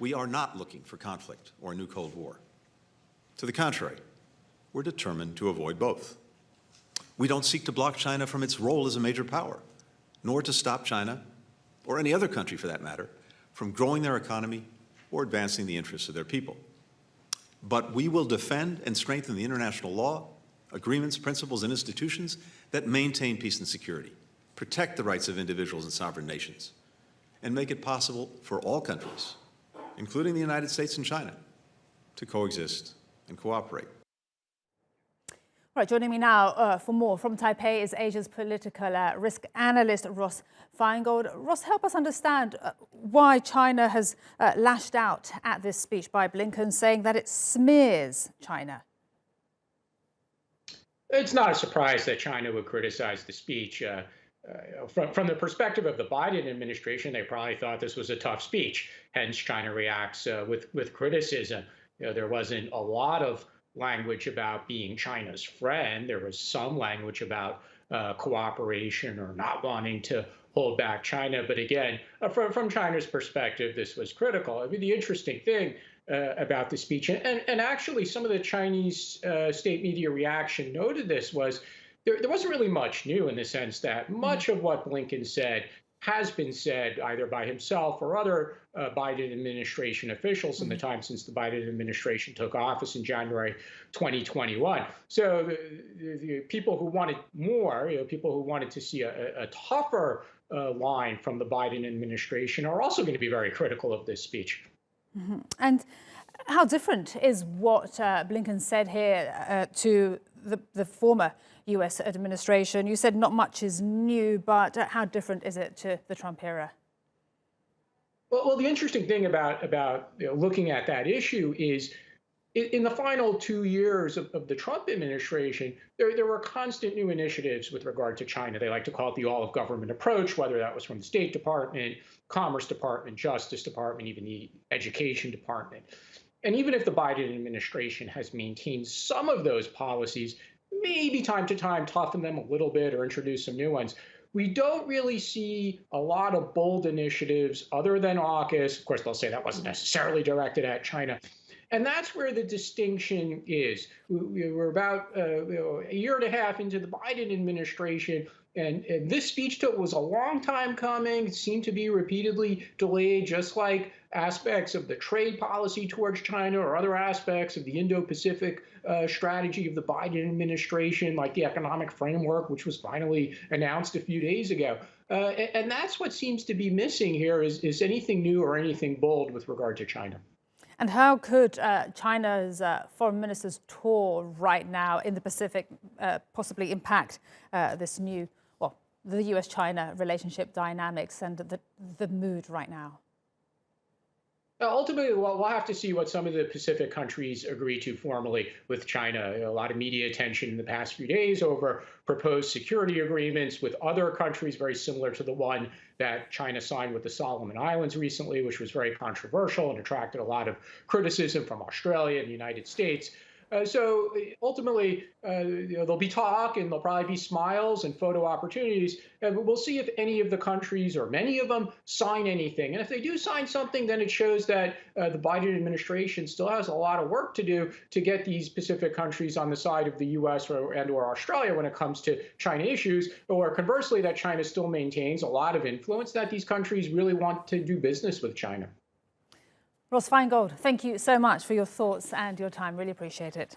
We are not looking for conflict or a new Cold War. To the contrary, we're determined to avoid both. We don't seek to block China from its role as a major power, nor to stop China, or any other country for that matter, from growing their economy or advancing the interests of their people. But we will defend and strengthen the international law, agreements, principles, and institutions that maintain peace and security, protect the rights of individuals and sovereign nations, and make it possible for all countries, including the United States and China, to coexist and cooperate. Right, joining me now for more from Taipei is Asia's political risk analyst Ross Feingold. Ross, help us understand why China has lashed out at this speech by Blinken, saying that it smears China. It's not a surprise that China would criticize the speech. From the perspective of the Biden administration, they probably thought this was a tough speech. Hence, China reacts with criticism. There wasn't a lot of language about being China's friend. There was some language about cooperation or not wanting to hold back China. But again, from China's perspective, this was critical. I mean, the interesting thing about the speech, and actually some of the Chinese state media reaction noted this, was there wasn't really much new in the sense that much of what Blinken said has been said either by himself or other Biden administration officials in the time since the Biden administration took office in January 2021. So the people who wanted more, people who wanted to see a tougher line from the Biden administration are also going to be very critical of this speech. And how different is what Blinken said here to the former U.S. administration? You said not much is new, but how different is it to the Trump era? Well, the interesting thing about looking at that issue is in the final 2 years of the Trump administration, there were constant new initiatives with regard to China. They like to call it the all-of-government approach, whether that was from the State Department, Commerce Department, Justice Department, even the Education Department. And even if the Biden administration has maintained some of those policies, maybe time to time toughen them a little bit or introduce some new ones, we don't really see a lot of bold initiatives other than AUKUS. Of course, they'll say that wasn't necessarily directed at China. And that's where the distinction is. We're about a year and a half into the Biden administration, and this speech was a long time coming. It seemed to be repeatedly delayed, just like aspects of the trade policy towards China or other aspects of the Indo-Pacific strategy of the Biden administration, like the economic framework, which was finally announced a few days ago. And that's what seems to be missing here is anything new or anything bold with regard to China. And how could China's foreign minister's tour right now in the Pacific possibly impact this new, well, the U.S.-China relationship dynamics and the mood right now? Ultimately, we'll have to see what some of the Pacific countries agree to formally with China. A lot of media attention in the past few days over proposed security agreements with other countries very similar to the one that China signed with the Solomon Islands recently, which was very controversial and attracted a lot of criticism from Australia and the United States. So ultimately, there'll be talk and there'll probably be smiles and photo opportunities. And we'll see if any of the countries or many of them sign anything. And if they do sign something, then it shows that the Biden administration still has a lot of work to do to get these Pacific countries on the side of the U.S. or Australia when it comes to China issues, or conversely, that China still maintains a lot of influence, that these countries really want to do business with China. Ross Feingold, thank you so much for your thoughts and your time. Really appreciate it.